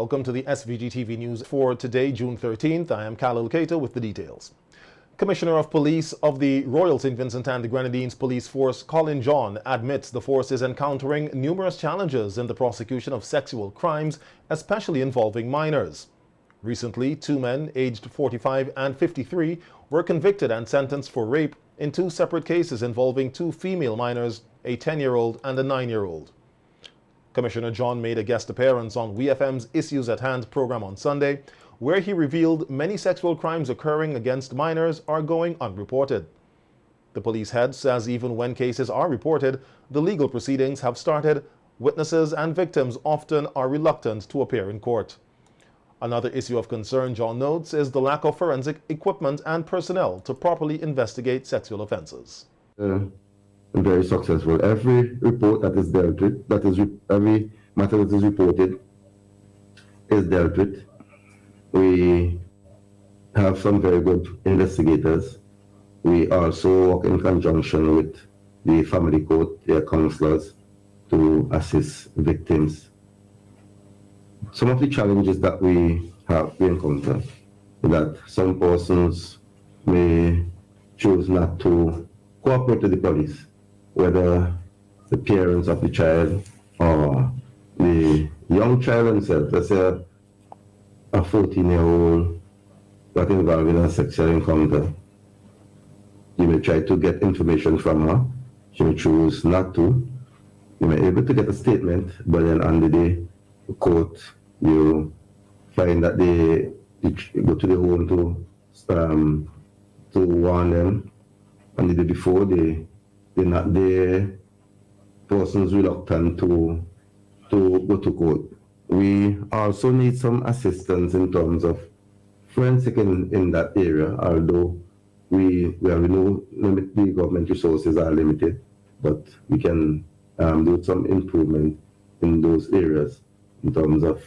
Welcome to the SVGTV News for today, June 13th. I am Khalil Kato with the details. Commissioner of Police of the Royal St. Vincent and the Grenadines Police Force, Colin John, admits the force is encountering numerous challenges in the prosecution of sexual crimes, especially involving minors. Recently, 2 men aged 45 and 53 were convicted and sentenced for rape in 2 separate cases involving 2 female minors, a 10-year-old and a 9-year-old. Commissioner John made a guest appearance on WeFM's Issues at Hand program on Sunday, where he revealed many sexual crimes occurring against minors are going unreported. The police head says even when cases are reported, the legal proceedings have started. Witnesses and victims often are reluctant to appear in court. Another issue of concern, John notes, is the lack of forensic equipment and personnel to properly investigate sexual offences. Very successful. Every report that is dealt with, every matter that is reported is dealt with. We have some very good investigators. We also work in conjunction with the family court, their counselors, to assist victims. Some of the challenges that we encounter is that some persons may choose not to cooperate with the police, whether the parents of the child or the young child himself. Let's say a 14-year-old got involved in a sexual encounter. You may try to get information from her. She may choose not to. You may be able to get a statement, but then on the day the court, you find that they go to the home to warn them. And the day before, they're not there. Persons reluctant to go to court. We also need some assistance in terms of forensic in that area, although we know the government resources are limited, but we can do some improvement in those areas in terms of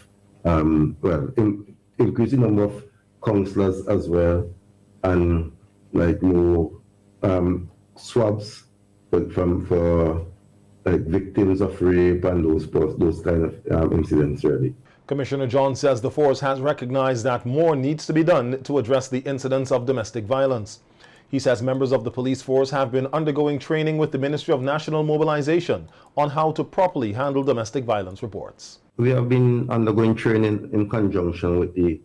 increasing number of counselors as well, and like more swabs for victims of rape and those kind of incidents, really. Commissioner John says the force has recognized that more needs to be done to address the incidents of domestic violence. He says members of the police force have been undergoing training with the Ministry of National Mobilization on how to properly handle domestic violence reports. We have been undergoing training in conjunction with the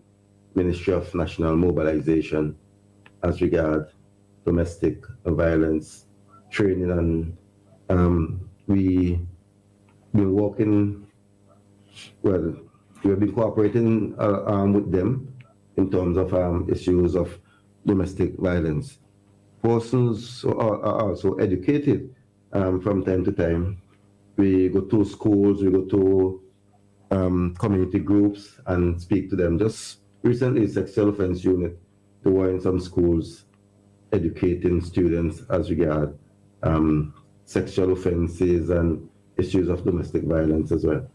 Ministry of National Mobilization as regards domestic violence training, and we've been working, we have been cooperating with them in terms of issues of domestic violence. Persons are also educated from time to time. We go to schools, we go to community groups and speak to them. Just recently, Sexual Offense Unit, they were in some schools educating students as regard sexual offenses and issues of domestic violence as well.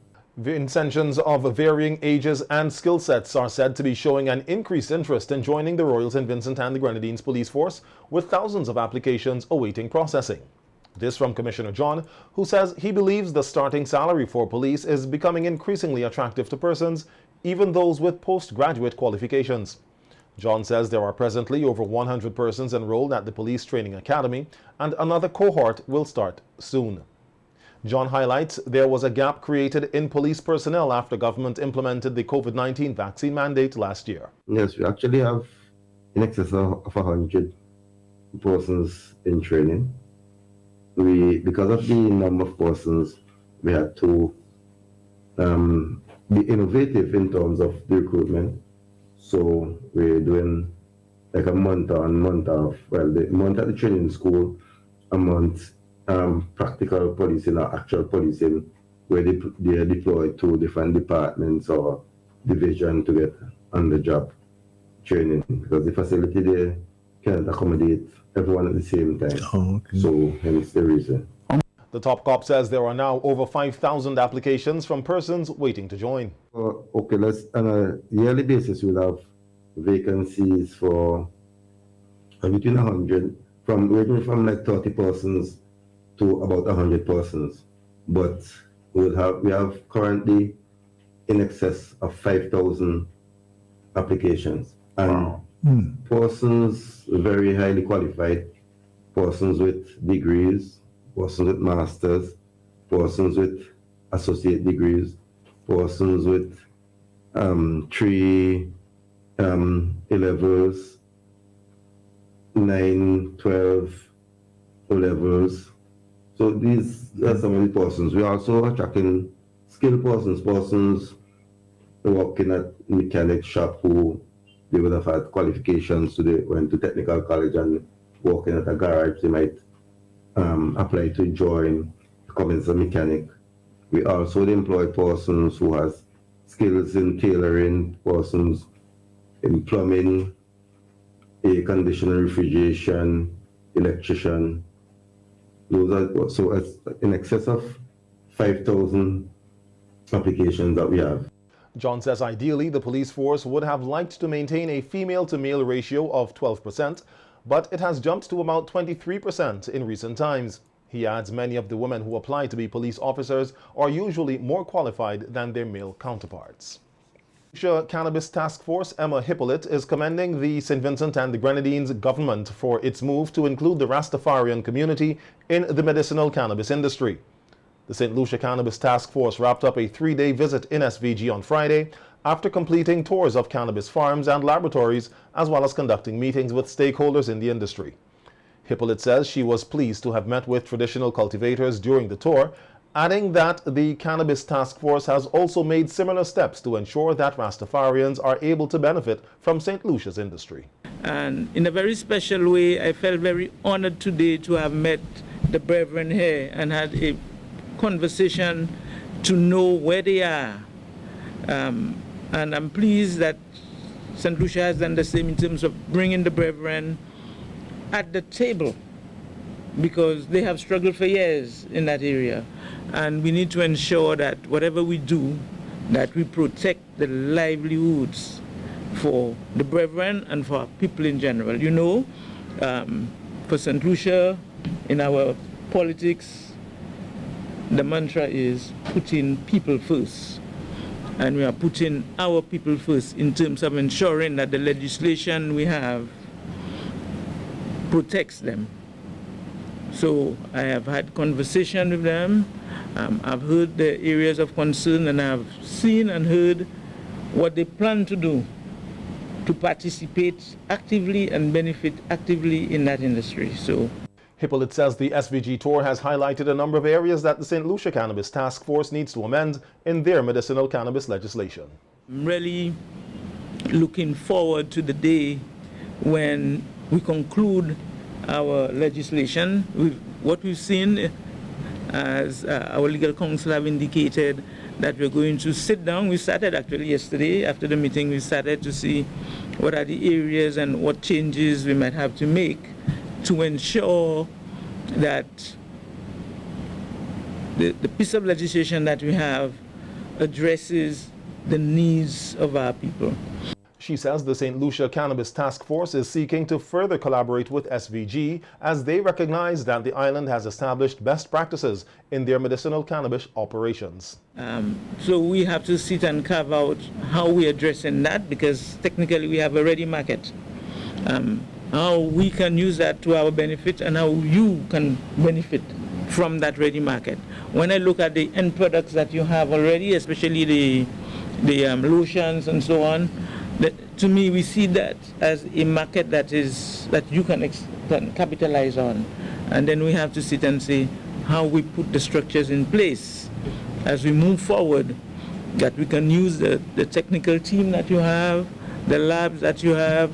Vincentians of varying ages and skill sets are said to be showing an increased interest in joining the Royal St. Vincent and the Grenadines Police Force, with thousands of applications awaiting processing. This from Commissioner John, who says he believes the starting salary for police is becoming increasingly attractive to persons, even those with postgraduate qualifications. John says there are presently over 100 persons enrolled at the Police Training Academy, and another cohort will start soon. John highlights there was a gap created in police personnel after government implemented the COVID-19 vaccine mandate last year. Yes, we actually have in excess of 100 persons in training. Because of the number of persons, we had to be innovative in terms of the recruitment. So we're doing like a month on, month off. Well, the month at the training school, a month practical policing or actual policing, where they are deployed to different departments or division to get on-the-job training, because the facility there can't accommodate everyone at the same time. Oh, okay. So hence the reason. The top cop says there are now over 5,000 applications from persons waiting to join. Okay, let's on a yearly basis we'll have vacancies for between 100, ranging from like 30 persons to about 100 persons. But we have currently in excess of 5,000 applications. And persons very highly qualified, persons with degrees, persons with masters, persons with associate degrees, persons with 3 A-levels, 9, 12 O-levels. So these are some of the persons. We are also attracting skilled persons, persons working at mechanic shop who they would have had qualifications, so they went to technical college and working at a garage, they might apply to join, become as a mechanic. We also employ persons who has skills in tailoring, persons in plumbing, air conditioning, refrigeration, electrician. Those are so it's in excess of 5,000 applications that we have. John says ideally the police force would have liked to maintain a female to male ratio of 12%, but it has jumped to about 23% in recent times. He adds many of the women who apply to be police officers are usually more qualified than their male counterparts. Cannabis Task Force Emma Hippolyte is commending the St. Vincent and the Grenadines government for its move to include the Rastafarian community in the medicinal cannabis industry. The St. Lucia Cannabis Task Force wrapped up a 3-day visit in SVG on Friday after completing tours of cannabis farms and laboratories, as well as conducting meetings with stakeholders in the industry. Hippolyte says she was pleased to have met with traditional cultivators during the tour, adding that the Cannabis Task Force has also made similar steps to ensure that Rastafarians are able to benefit from St. Lucia's industry. And in a very special way, I felt very honored today to have met the brethren here and had a conversation to know where they are. And I'm pleased that St. Lucia has done the same in terms of bringing the brethren at the table, because they have struggled for years in that area. And we need to ensure that whatever we do, that we protect the livelihoods for the brethren and for our people in general. You know, for St. Lucia, in our politics, the mantra is putting people first. And we are putting our people first in terms of ensuring that the legislation we have protects them. So I have had conversation with them. I've heard the areas of concern, and I've seen and heard what they plan to do to participate actively and benefit actively in that industry. So Hippolyte says the SVG tour has highlighted a number of areas that the St. Lucia Cannabis Task Force needs to amend in their medicinal cannabis legislation. I'm really looking forward to the day when we conclude our legislation. What we've seen, as our legal counsel have indicated, that we're going to sit down. We started actually yesterday after the meeting. We started to see what are the areas and what changes we might have to make to ensure that the piece of legislation that we have addresses the needs of our people. She says the St. Lucia Cannabis Task Force is seeking to further collaborate with SVG as they recognize that the island has established best practices in their medicinal cannabis operations. So we have to sit and carve out how we're addressing that, because technically we have a ready market. How we can use that to our benefit and how you can benefit from that ready market. When I look at the end products that you have already, especially the lotions and so on, to me we see that as a market that you can capitalize on. And then we have to sit and see how we put the structures in place as we move forward, that we can use the technical team that you have, the labs that you have,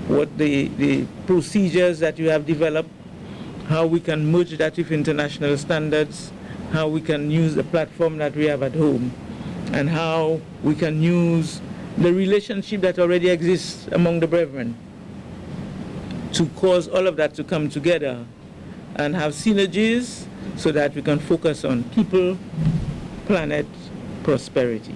what the procedures that you have developed, how we can merge that with international standards, how we can use the platform that we have at home, and how we can use the relationship that already exists among the brethren to cause all of that to come together and have synergies so that we can focus on people, planet, prosperity.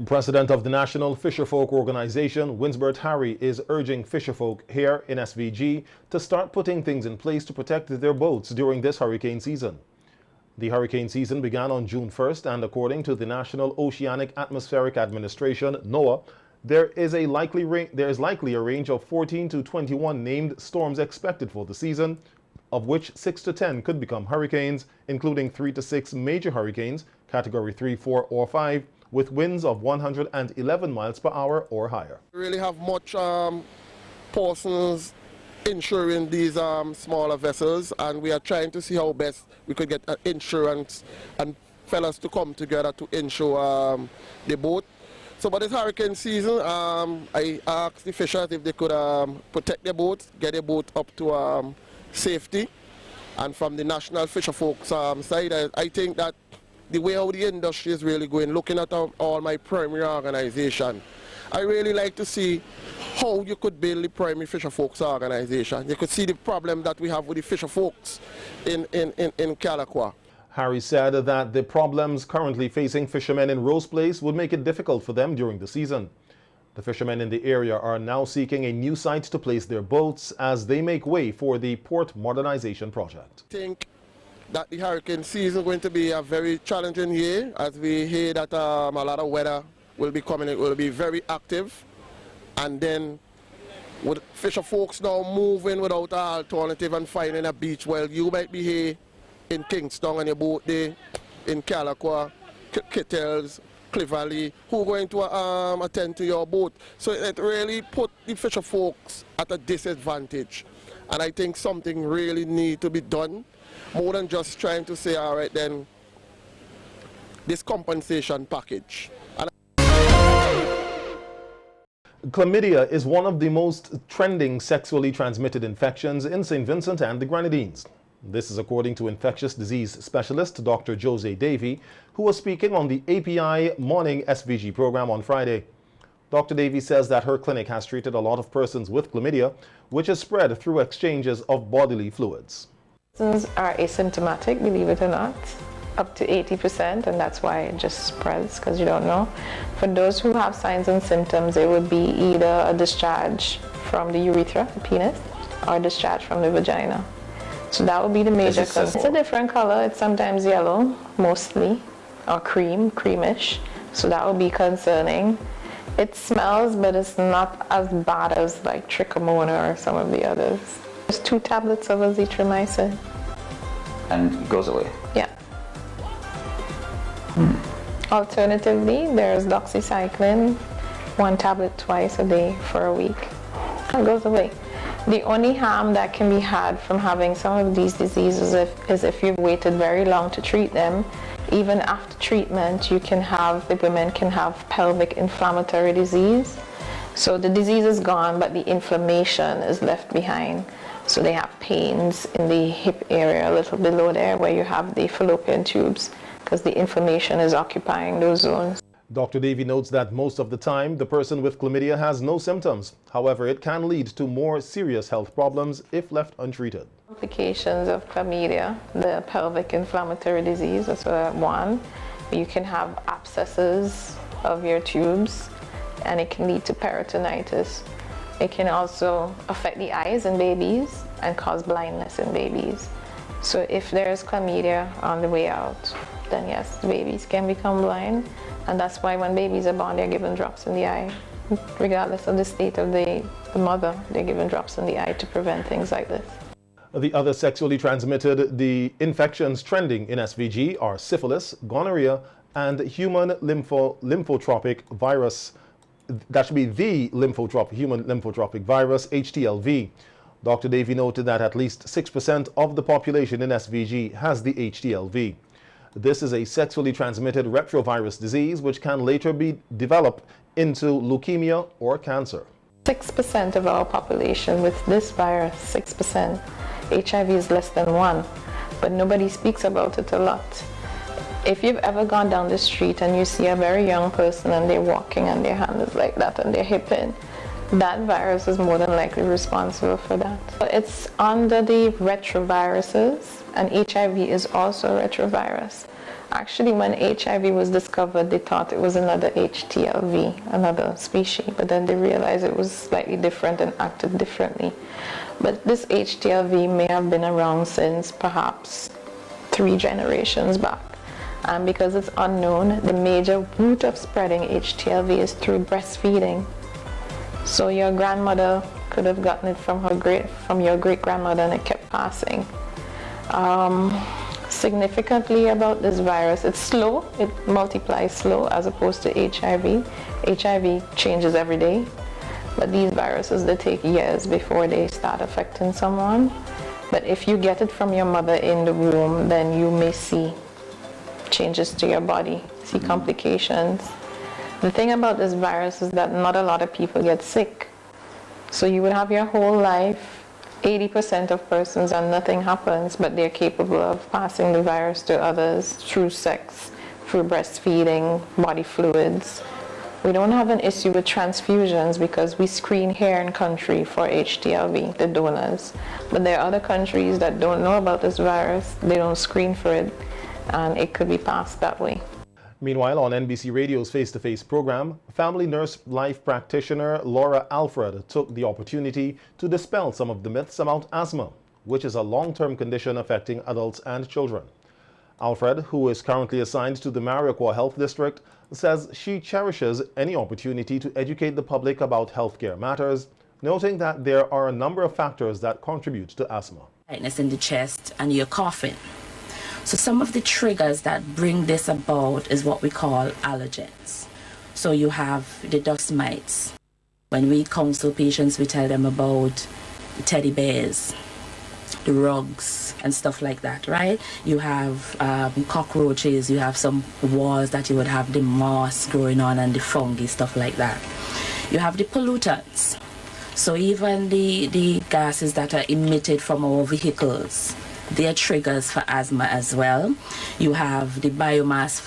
President of the National Fisherfolk Organization, Winsbert Harry, is urging fisherfolk here in SVG to start putting things in place to protect their boats during this hurricane season. The hurricane season began on June 1st, and according to the National Oceanic Atmospheric Administration, NOAA, there is likely a range of 14 to 21 named storms expected for the season, of which 6 to 10 could become hurricanes, including 3 to 6 major hurricanes, category 3, 4, or 5, with winds of 111 miles per hour or higher. We really have much persons insuring these smaller vessels, and we are trying to see how best we could get insurance and fellas to come together to insure the boat. So by this hurricane season, I asked the fishers if they could protect their boats, get their boat up to safety. And from the National Fisher Folks side, I think that the way how the industry is really going, looking at all my primary organization, I really like to see how you could build the primary fisher folks organization. You could see the problem that we have with the fisher folks in Calaqua. Harry said that the problems currently facing fishermen in Rose Place would make it difficult for them during the season. The fishermen in the area are now seeking a new site to place their boats as they make way for the port modernization project. I think that the hurricane season is going to be a very challenging year, as we hear that a lot of weather will be coming. It will be very active, and then with fisher folks now moving without an alternative and finding a beach, well, you might be here in Kingston on your boat there, in Calaqua, Kittles, Clivally, who are going to attend to your boat. So it really put the fisher folks at a disadvantage, and I think something really needs to be done, more than just trying to say, all right then, this compensation package. Chlamydia is one of the most trending sexually transmitted infections in St. Vincent and the Grenadines. This is according to infectious disease specialist Dr. Jose Davy, who was speaking on the API Morning SVG program on Friday. Dr. Davy says that her clinic has treated a lot of persons with chlamydia, which is spread through exchanges of bodily fluids. Persons are asymptomatic, believe it or not, up to 80%, and that's why it just spreads, because you don't know. For those who have signs and symptoms, it would be either a discharge from the urethra, the penis, or a discharge from the vagina. So that would be the major cause. It's a different color. It's sometimes yellow, mostly, or creamish. So that would be concerning. It smells, but it's not as bad as like trichomona or some of the others. There's 2 tablets of azithromycin. And it goes away? Yeah. Alternatively, there's doxycycline, 1 tablet twice a day for a week. It goes away. The only harm that can be had from having some of these diseases is if you've waited very long to treat them. Even after treatment, the women can have pelvic inflammatory disease. So the disease is gone, but the inflammation is left behind. So they have pains in the hip area, a little below there, where you have the fallopian tubes, because the inflammation is occupying those zones. Dr. Davy notes that most of the time, the person with chlamydia has no symptoms. However, it can lead to more serious health problems if left untreated. Complications of chlamydia, the pelvic inflammatory disease, that's one. You can have abscesses of your tubes, and it can lead to peritonitis. It can also affect the eyes in babies and cause blindness in babies. So if there's chlamydia on the way out, then yes, the babies can become blind. And that's why when babies are born, they're given drops in the eye. Regardless of the state of the mother, they're given drops in the eye to prevent things like this. The other sexually transmitted infections trending in SVG are syphilis, gonorrhea, and human lymphotropic virus. That should be the human lymphotropic virus, HTLV. Dr. Davy noted that at least 6% of the population in SVG has the HTLV. This is a sexually transmitted retrovirus disease which can later be developed into leukemia or cancer. 6% of our population with this virus, 6%. HIV is less than 1, but nobody speaks about it a lot. If you've ever gone down the street and you see a very young person and they're walking and their hand is like that and they're hipping, that virus is more than likely responsible for that. It's under the retroviruses, and HIV is also a retrovirus. Actually, when HIV was discovered, they thought it was another HTLV, another species, but then they realized it was slightly different and acted differently. But this HTLV may have been around since perhaps 3 generations back. And because it's unknown, the major route of spreading HTLV is through breastfeeding. So your grandmother could have gotten it from your great-grandmother, and it kept passing. Significantly about this virus, it's slow, it multiplies slow as opposed to HIV. HIV changes every day, but these viruses, they take years before they start affecting someone. But if you get it from your mother in the womb, then you may see changes to your body, see complications. The thing about this virus is that not a lot of people get sick. So you would have your whole life, 80% of persons, and nothing happens, but they're capable of passing the virus to others through sex, through breastfeeding, body fluids. We don't have an issue with transfusions because we screen here in country for HTLV, the donors. But there are other countries that don't know about this virus, they don't screen for it, and it could be passed that way. Meanwhile, on NBC Radio's face-to-face program, family nurse life practitioner Laura Alfred took the opportunity to dispel some of the myths about asthma, which is a long-term condition affecting adults and children. Alfred, who is currently assigned to the Mariquah Health District, says she cherishes any opportunity to educate the public about healthcare matters, noting that there are a number of factors that contribute to asthma. Tightness in the chest and you're coughing. So some of the triggers that bring this about is what we call allergens. So you have the dust mites. When we counsel patients, we tell them about the teddy bears, the rugs, and stuff like that, right? You have cockroaches, you have some walls that you would have the moss growing on and the fungi, stuff like that. You have the pollutants. So even the gases that are emitted from our vehicles, they are triggers for asthma as well. You have the biomass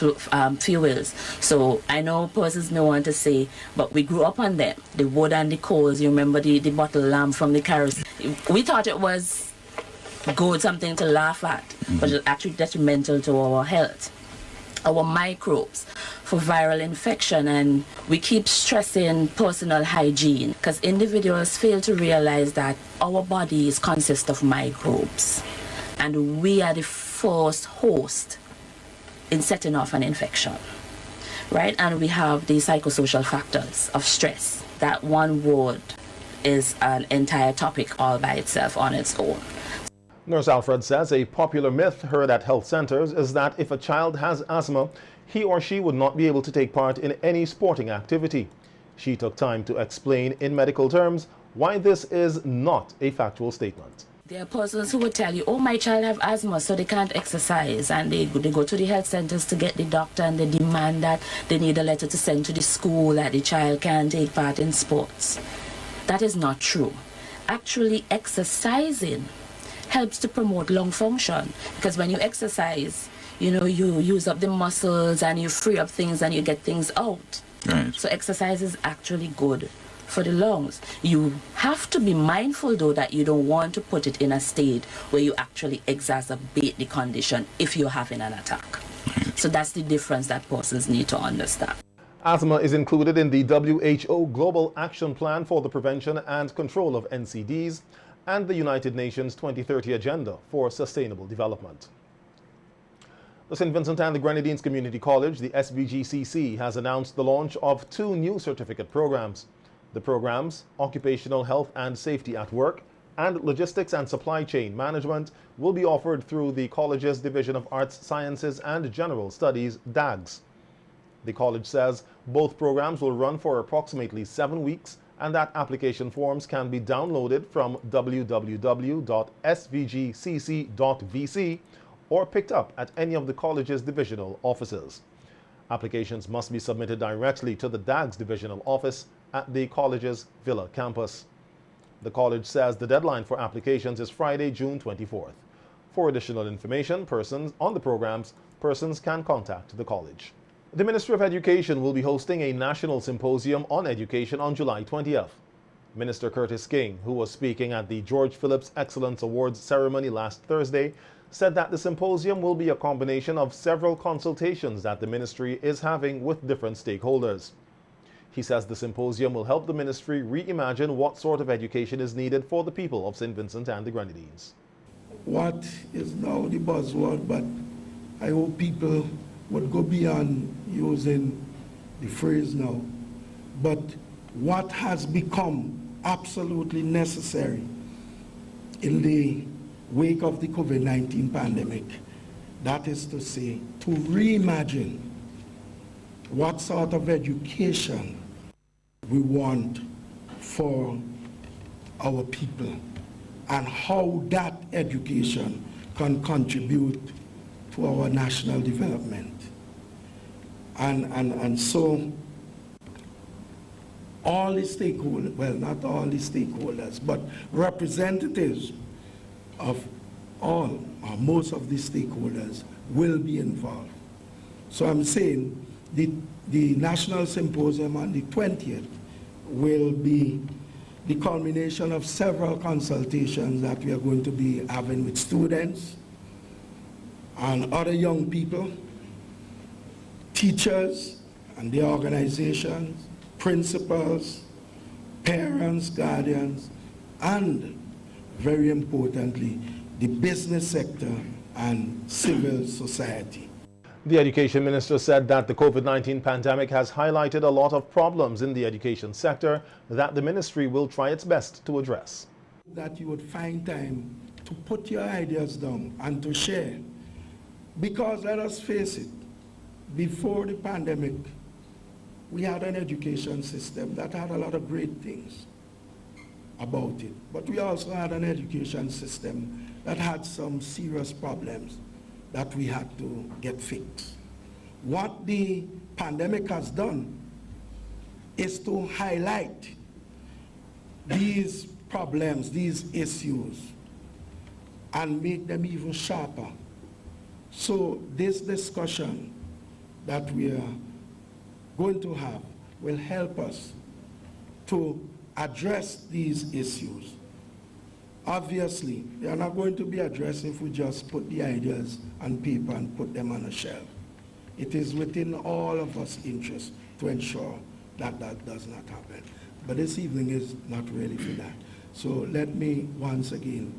fuels. So I know persons may want to say, but we grew up on them. The wood and the coals, you remember the bottle lamp from the kerosene. We thought it was good, something to laugh at, but it's actually detrimental to our health. Our microbes for viral infection, and we keep stressing personal hygiene because individuals fail to realize that our bodies consist of microbes. And we are the first host in setting off an infection, right? And we have the psychosocial factors of stress. That one word is an entire topic all by itself on its own. Nurse Alfred says a popular myth heard at health centers is that if a child has asthma, he or she would not be able to take part in any sporting activity. She took time to explain in medical terms why this is not a factual statement. There are persons who will tell you, oh, my child have asthma, so they can't exercise. And they go to the health centers to get the doctor, and they demand that they need a letter to send to the school that the child can take part in sports. That is not true. Actually, exercising helps to promote lung function. Because when you exercise, you know, you use up the muscles and you free up things and you get things out. Right. So exercise is actually good for the lungs. You have to be mindful though that you don't want to put it in a state where you actually exacerbate the condition if you're having an attack. So that's the difference that persons need to understand. Asthma is included in the WHO Global Action Plan for the Prevention and Control of NCDs and the United Nations 2030 Agenda for Sustainable Development. The St. Vincent and the Grenadines Community College, the SVGCC, has announced the launch of 2 new certificate programs. The programs, Occupational Health and Safety at Work and Logistics and Supply Chain Management, will be offered through the college's Division of Arts, Sciences and General Studies, DAGS. The college says both programs will run for approximately 7 weeks and that application forms can be downloaded from www.svgcc.vc or picked up at any of the college's divisional offices. Applications must be submitted directly to the DAGS divisional office at the college's Villa campus. The college says the deadline for applications is Friday, June 24th. For additional information on the programs, persons can contact the college. The Ministry of Education will be hosting a national symposium on education on July 20th. Minister Curtis King, who was speaking at the George Phillips Excellence Awards ceremony last Thursday, said that the symposium will be a combination of several consultations that the ministry is having with different stakeholders. He says the symposium will help the ministry reimagine what sort of education is needed for the people of St. Vincent and the Grenadines. what is now the buzzword, but I hope people would go beyond using the phrase now. But what has become absolutely necessary in the wake of the COVID-19 pandemic, that is to say, to reimagine what sort of education we want for our people and how that education can contribute to our national development. And so all the stakeholders, well, not all the stakeholders, but representatives of all or most of the stakeholders will be involved. So I'm saying the National Symposium on the 20th will be the culmination of several consultations that we are going to be having with students and other young people, teachers and their organizations, principals, parents, guardians, and very importantly, the business sector and civil society. The Education Minister said that the COVID-19 pandemic has highlighted a lot of problems in the education sector that the ministry will try its best to address. That you would find time to put your ideas down and to share. Because let us face it, before the pandemic, we had an education system that had a lot of great things about it. But we also had an education system that had some serious problems that we had to get fixed. What the pandemic has done is to highlight these problems, these issues, and make them even sharper. So this discussion that we are going to have will help us to address these issues. Obviously, they are not going to be addressed if we just put the ideas on paper and put them on a shelf. It is within all of us interest to ensure that that does not happen. But this evening is not really for that. So let me once again